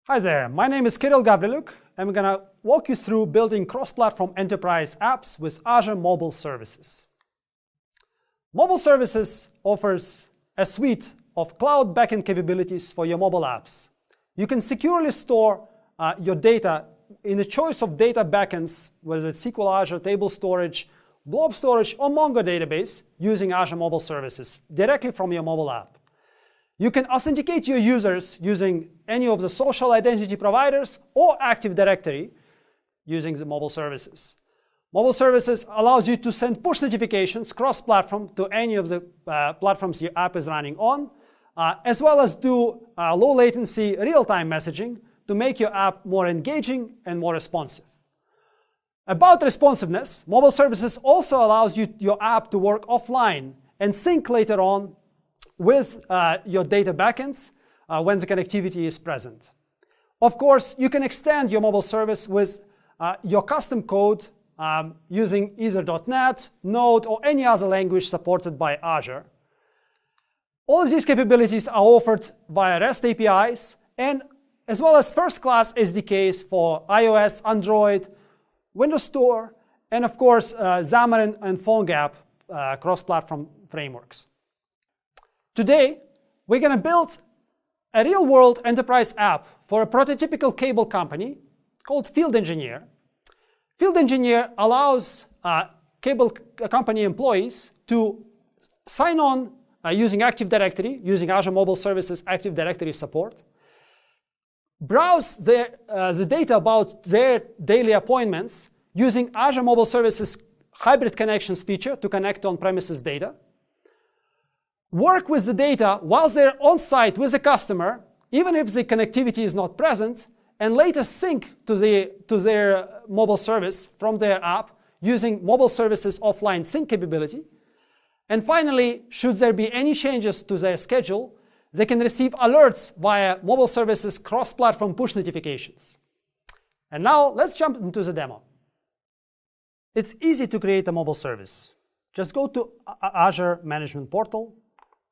Hi there, my name is Kirill Gavriluk, and I'm going to walk you through building cross-platform enterprise apps with Azure Mobile Services. Mobile Services offers a suite of cloud backend capabilities for your mobile apps. You can securely store your data in a choice of data backends, whether it's SQL Azure, table storage, blob storage, or Mongo database using Azure Mobile Services directly from your mobile app. You can authenticate your users using any of the social identity providers or Active Directory using the mobile services. Mobile services allows you to send push notifications cross-platform to any of the platforms your app is running on, as well as do low latency real-time messaging to make your app more engaging and more responsive. About responsiveness, mobile services also allows your app to work offline and sync later on with your data backends when the connectivity is present. Of course, you can extend your mobile service with your custom code using either .NET, Node, or any other language supported by Azure. All of these capabilities are offered via REST APIs, and as well as first-class SDKs for iOS, Android, Windows Store, and of course, Xamarin and PhoneGap cross-platform frameworks. Today, we're going to build a real-world enterprise app for a prototypical cable company called Field Engineer. Field Engineer allows cable company employees to sign on using Active Directory, using Azure Mobile Services Active Directory support, browse the data about their daily appointments using Azure Mobile Services Hybrid Connections feature to connect on-premises data, work with the data while they're on-site with the customer, even if the connectivity is not present, and later sync to their mobile service from their app using mobile services offline sync capability. And finally, should there be any changes to their schedule, they can receive alerts via mobile services cross-platform push notifications. And now let's jump into the demo. It's easy to create a mobile service. Just go to Azure Management Portal,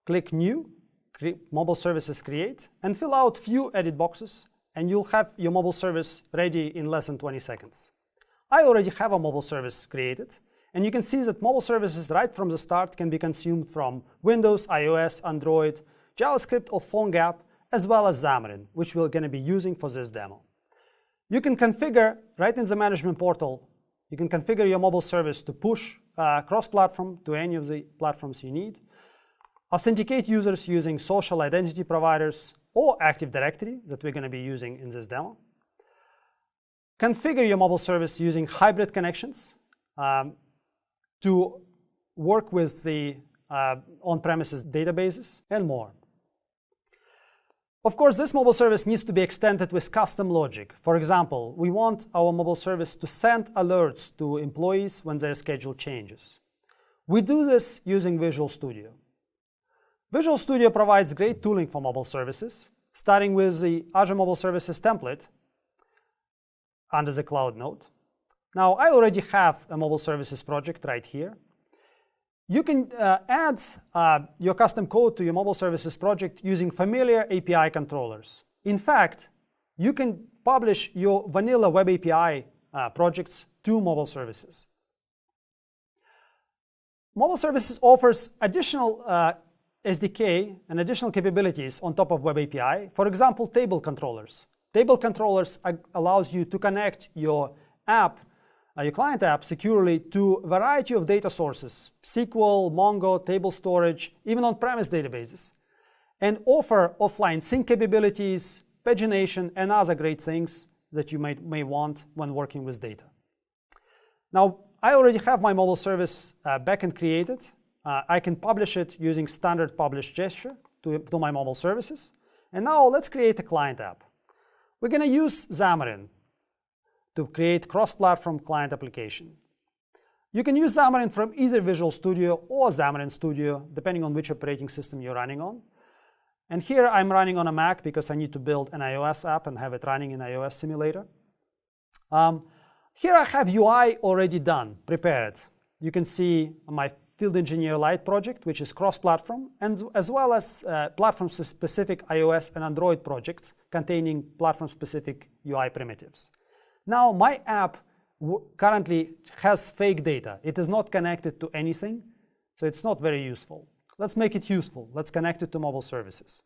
click New, Mobile Services Create, and fill out few edit boxes, and you'll have your mobile service ready in less than 20 seconds. I already have a mobile service created, and you can see that mobile services right from the start can be consumed from Windows, iOS, Android, JavaScript, or PhoneGap, as well as Xamarin, which we're going to be using for this demo. You can configure, right in the management portal, you can configure your mobile service to push cross-platform to any of the platforms you need, authenticate users using social identity providers or Active Directory that we're going to be using in this demo, configure your mobile service using hybrid connections to work with the on-premises databases, and more. Of course, this mobile service needs to be extended with custom logic. For example, we want our mobile service to send alerts to employees when their schedule changes. We do this using Visual Studio. Visual Studio provides great tooling for mobile services, starting with the Azure Mobile Services template under the Cloud node. Now, I already have a mobile services project right here. You can add your custom code to your mobile services project using familiar API controllers. In fact, you can publish your vanilla web API projects to mobile services. Mobile services offers additional SDK and additional capabilities on top of Web API. For example, table controllers. Table controllers allows you to connect your app, your client app, securely to a variety of data sources, SQL, Mongo, table storage, even on-premise databases, and offer offline sync capabilities, pagination, and other great things that you may want when working with data. Now, I already have my mobile service backend created. I can publish it using standard publish gesture to my mobile services. And now let's create a client app. We're going to use Xamarin to create cross-platform client application. You can use Xamarin from either Visual Studio or Xamarin Studio, depending on which operating system you're running on. And here I'm running on a Mac because I need to build an iOS app and have it running in iOS simulator. Here I have UI already done, prepared. You can see my Field Engineer Lite project, which is cross-platform, and as well as platform-specific iOS and Android projects containing platform-specific UI primitives. Now, my app currently has fake data. It is not connected to anything, so it's not very useful. Let's make it useful. Let's connect it to mobile services.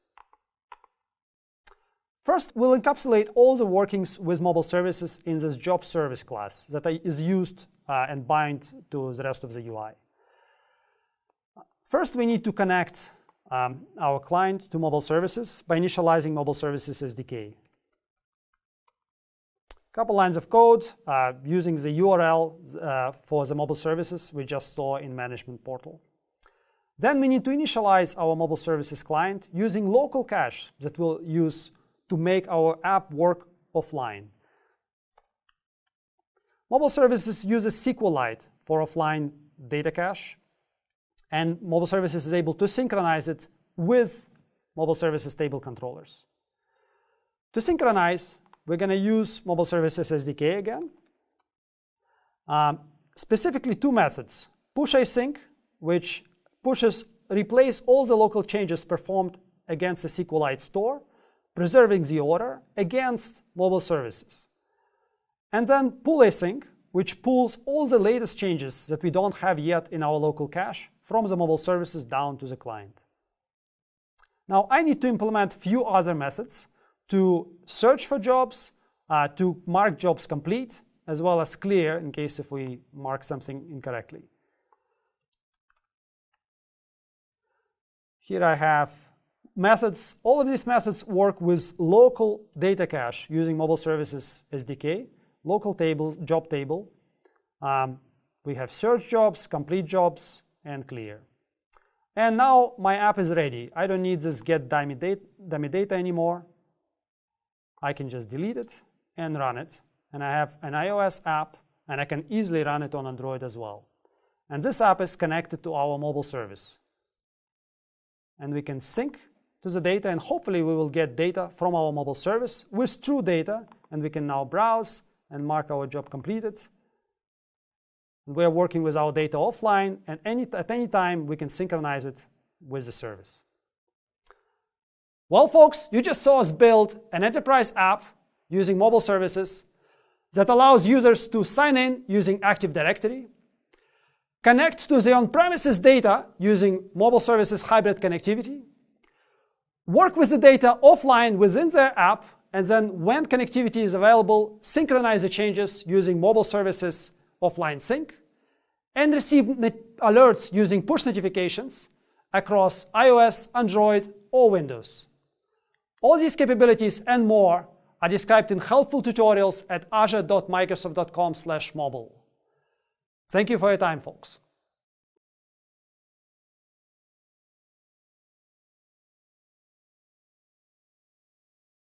First, we'll encapsulate all the workings with mobile services in this job service class that is used and bind to the rest of the UI. First, we need to connect our client to mobile services by initializing mobile services SDK. Couple lines of code using the URL for the mobile services we just saw in management portal. Then we need to initialize our mobile services client using local cache that we'll use to make our app work offline. Mobile services uses SQLite for offline data cache, and mobile services is able to synchronize it with mobile services table controllers. To synchronize, we're going to use mobile services SDK again. Specifically two methods: push async, which replace all the local changes performed against the SQLite store, preserving the order against mobile services. And then pull async, which pulls all the latest changes that we don't have yet in our local cache from the mobile services down to the client. Now, I need to implement few other methods to search for jobs, to mark jobs complete, as well as clear in case if we mark something incorrectly. Here I have methods. All of these methods work with local data cache using mobile services SDK, local table, job table. We have search jobs, complete jobs, and clear. And now my app is ready. I don't need this get dummy data anymore. I can just delete it and run it. And I have an iOS app, and I can easily run it on Android as well. And this app is connected to our mobile service. And we can sync to the data, and hopefully we will get data from our mobile service with true data, and we can now browse and mark our job completed. We are working with our data offline, and at any time we can synchronize it with the service. Well, folks, you just saw us build an enterprise app using mobile services that allows users to sign in using Active Directory, connect to the on-premises data using mobile services hybrid connectivity, work with the data offline within their app, and then when connectivity is available, synchronize the changes using mobile services offline sync, and receive alerts using push notifications across iOS, Android, or Windows. All these capabilities and more are described in helpful tutorials at azure.microsoft.com/mobile. Thank you for your time, folks.